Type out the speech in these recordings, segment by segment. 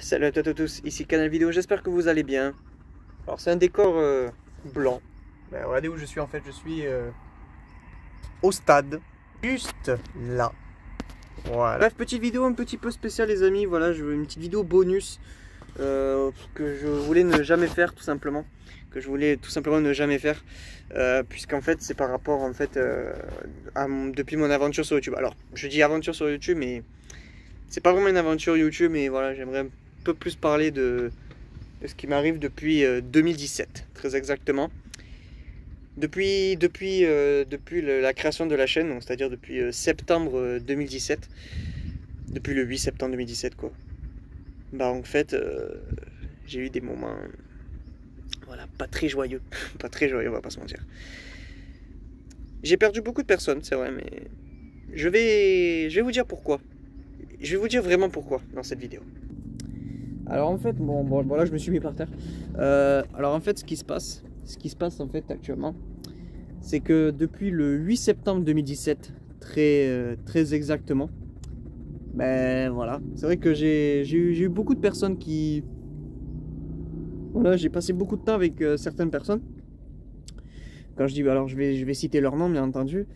Salut à toutes et à tous, ici Canal Vidéo, j'espère que vous allez bien. Alors c'est un décor blanc. Ben, regardez où je suis en fait, je suis au stade, juste là. Voilà. Bref, petite vidéo un petit peu spéciale les amis, voilà, je veux une petite vidéo bonus que je voulais ne jamais faire tout simplement. Que je voulais tout simplement ne jamais faire, puisqu'en fait c'est par rapport en fait depuis mon aventure sur YouTube. Alors je dis aventure sur YouTube mais c'est pas vraiment une aventure YouTube, mais voilà, j'aimerais un peu plus parler de ce qui m'arrive depuis 2017, très exactement. Depuis la création de la chaîne, c'est-à-dire depuis septembre 2017, depuis le 8 septembre 2017 quoi. Bah en fait, j'ai eu des moments, voilà, pas très joyeux, pas très joyeux, on va pas se mentir. J'ai perdu beaucoup de personnes, c'est vrai, mais je vais vous dire pourquoi. Je vais vous dire vraiment pourquoi dans cette vidéo. Alors en fait, bon voilà, je me suis mis par terre. Alors en fait, ce qui se passe en fait actuellement, c'est que depuis le 8 septembre 2017, très exactement, ben voilà, c'est vrai que j'ai eu beaucoup de personnes qui, voilà, j'ai passé beaucoup de temps avec certaines personnes. Quand je dis, alors je vais citer leur nom bien entendu.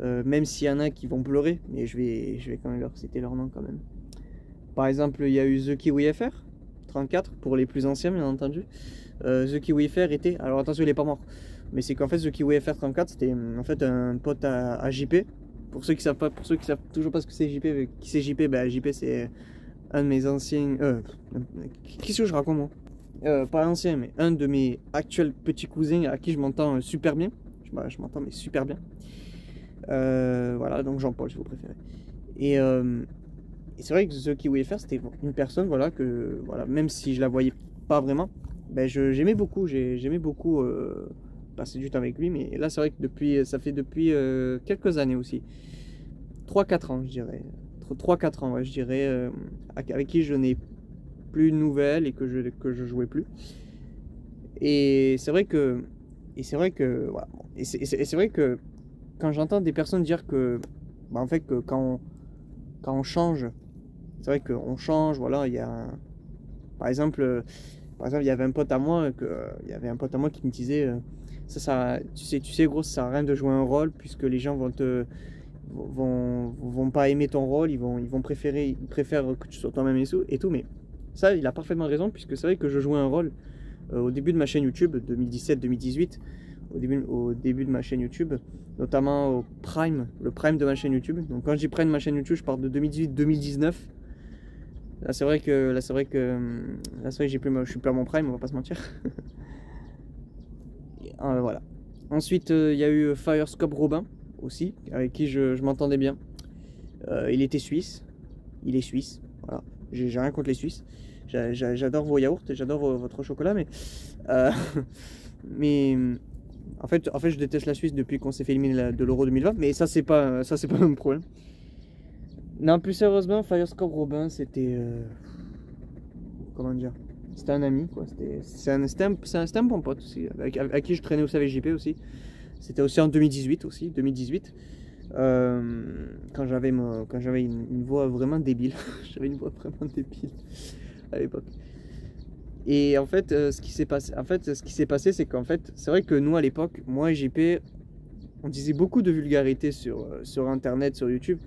Même s'il y en a qui vont pleurer, mais je vais quand même leur citer leur nom quand même. Par exemple, il y a eu The Kiwi FR 34 pour les plus anciens, bien entendu. The Kiwi FR était, alors attention, il n'est pas mort, mais c'est qu'en fait The Kiwi FR 34 c'était en fait un pote à JP. Pour ceux qui savent pas, pour ceux qui savent toujours pas ce que c'est JP, qui c'est JP, bah JP c'est un de mes anciens. Qu'est-ce que je raconte moi? Pas ancien, mais un de mes actuels petits cousins à qui je m'entends super bien. Je m'entends mais super bien. Voilà, donc Jean-Paul si vous préférez. Et c'est vrai que The Kiwi FR c'était une personne, voilà, que voilà, même si je la voyais pas vraiment, ben j'aimais beaucoup, j'aimais beaucoup passer du temps avec lui. Mais là c'est vrai que ça fait depuis quelques années aussi, 3-4 ans je dirais, 3-4 ans ouais, je dirais, avec qui je n'ai plus de nouvelles et que je jouais plus. Et c'est vrai que voilà, et c'est vrai que quand j'entends des personnes dire que bah en fait que quand on change, c'est vrai qu'on change, voilà, il y a par exemple il y avait un pote à moi qui me disait tu sais gros, ça sert à rien de jouer un rôle puisque les gens vont pas aimer ton rôle, ils préfèrent que tu sois toi-même et tout. Mais ça, il a parfaitement raison, puisque c'est vrai que je jouais un rôle au début de ma chaîne YouTube 2017-2018, au début de ma chaîne YouTube, notamment le prime de ma chaîne YouTube. Donc quand je dis prime de ma chaîne YouTube, je parle de 2018-2019. Là c'est vrai que je suis plus à mon prime, on va pas se mentir. Voilà. Ensuite il y a eu Firescope Robin aussi, avec qui je m'entendais bien. Il était suisse, il est suisse, voilà. J'ai rien contre les Suisses. J'adore vos yaourts, j'adore votre chocolat, mais mais en fait je déteste la Suisse depuis qu'on s'est fait éliminer de l'Euro 2020. Mais ça c'est pas un problème. Non, plus sérieusement, Firescope Robin, c'était comment dire, c'était un ami quoi. C'était un bon pote aussi, avec qui je traînais aussi avec JP aussi. C'était aussi en 2018 aussi, 2018. Quand j'avais une voix vraiment débile. J'avais une voix vraiment débile à l'époque. Et en fait, ce qui s'est passé, c'est qu'en fait, c'est vrai que nous à l'époque, moi et JP, on disait beaucoup de vulgarité sur internet, sur YouTube,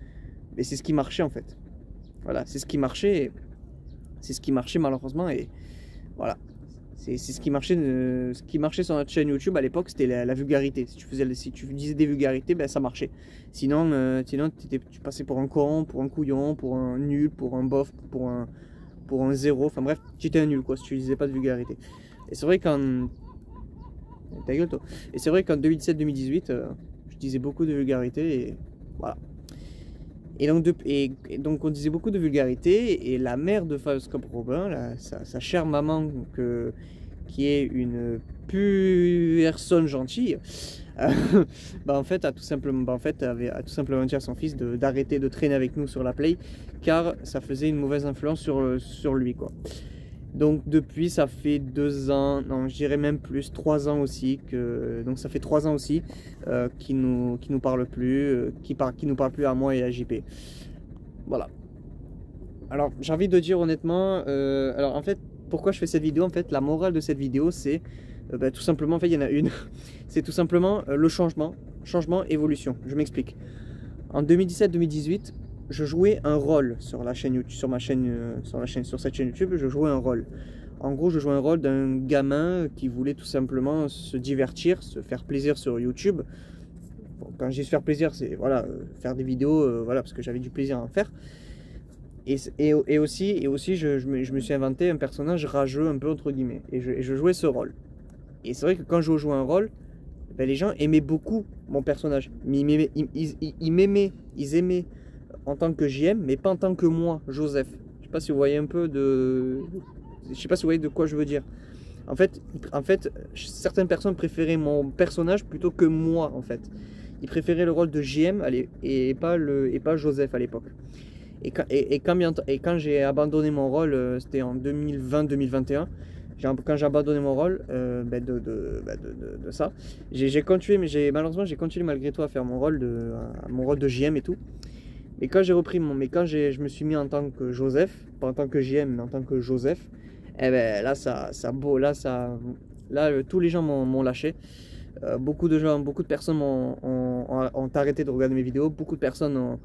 mais c'est ce qui marchait en fait. Voilà, c'est ce qui marchait malheureusement, et voilà. C'est ce qui marchait sur notre chaîne YouTube à l'époque, c'était la vulgarité. Si tu disais des vulgarités, ben ça marchait. Sinon tu passais pour un con, pour un couillon, pour un nul, pour un bof, pour un zéro. Enfin bref, tu étais un nul quoi si tu disais pas de vulgarité. Et c'est vrai qu'en ta gueule toi. Et c'est vrai qu'en 2017-2018, je disais beaucoup de vulgarité et voilà. Et donc on disait beaucoup de vulgarité, et la mère de Firescope Robin, sa chère maman, qui est une personne gentille, bah en fait a tout simplement dit à son fils d'arrêter de traîner avec nous sur la Play, car ça faisait une mauvaise influence sur lui quoi. Donc depuis ça fait 2 ans, non je dirais même plus, 3 ans aussi, donc ça fait 3 ans aussi qui nous parle plus, qui nous parle plus à moi et à JP. Voilà. Alors, j'ai envie de dire honnêtement, alors en fait, pourquoi je fais cette vidéo? En fait, la morale de cette vidéo, c'est tout simplement, en fait, il y en a une. C'est tout simplement le changement, évolution. Je m'explique. En 2017-2018, je jouais un rôle sur la chaîne YouTube, sur cette chaîne YouTube, je jouais un rôle. En gros, je jouais un rôle d'un gamin qui voulait tout simplement se divertir, se faire plaisir sur YouTube. Bon, quand je dis se faire plaisir, c'est voilà, faire des vidéos, voilà, parce que j'avais du plaisir à en faire. Et aussi, je me suis inventé un personnage rageux, un peu entre guillemets, et je jouais ce rôle. Et c'est vrai que quand je jouais un rôle, ben, les gens aimaient beaucoup mon personnage. Mais ils aimaient en tant que JM, mais pas en tant que moi, Joseph. Je sais pas si vous voyez un peu de... Je sais pas si vous voyez de quoi je veux dire. En fait, certaines personnes préféraient mon personnage plutôt que moi, en fait. Ils préféraient le rôle de JM et pas Joseph à l'époque. Et quand j'ai abandonné mon rôle, c'était en 2020-2021, quand j'ai abandonné mon rôle de ça, j'ai continué, mais malheureusement j'ai continué malgré tout à faire mon rôle de JM et tout. Et quand j'ai repris je me suis mis en tant que Joseph, pas en tant que JM, mais en tant que Joseph, et ben là tous les gens m'ont lâché. Beaucoup de personnes ont arrêté de regarder mes vidéos, beaucoup de personnes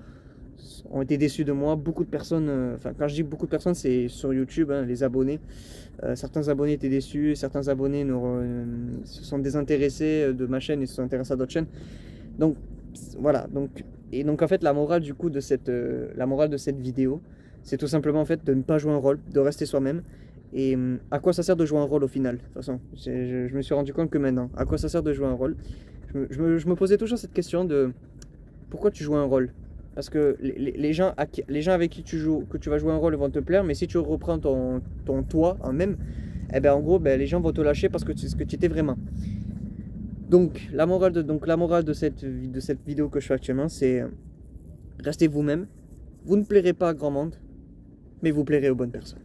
ont été déçus de moi. Beaucoup de personnes, enfin quand je dis beaucoup de personnes, c'est sur YouTube, hein, les abonnés. Certains abonnés étaient déçus, certains abonnés se sont désintéressés de ma chaîne et se sont intéressés à d'autres chaînes. Donc voilà, donc en fait la morale du coup de cette vidéo, c'est tout simplement en fait de ne pas jouer un rôle, de rester soi-même. Et à quoi ça sert de jouer un rôle au final? De toute façon, je me suis rendu compte que maintenant, à quoi ça sert de jouer un rôle? Je me posais toujours cette question de pourquoi tu joues un rôle? Parce que les gens avec qui que tu vas jouer un rôle vont te plaire, mais si tu reprends ton toi en même, eh ben en gros, les gens vont te lâcher parce que c'est ce que tu étais vraiment. Donc la morale de cette vidéo que je fais actuellement, c'est restez vous-même. Vous ne plairez pas à grand monde, mais vous plairez aux bonnes personnes.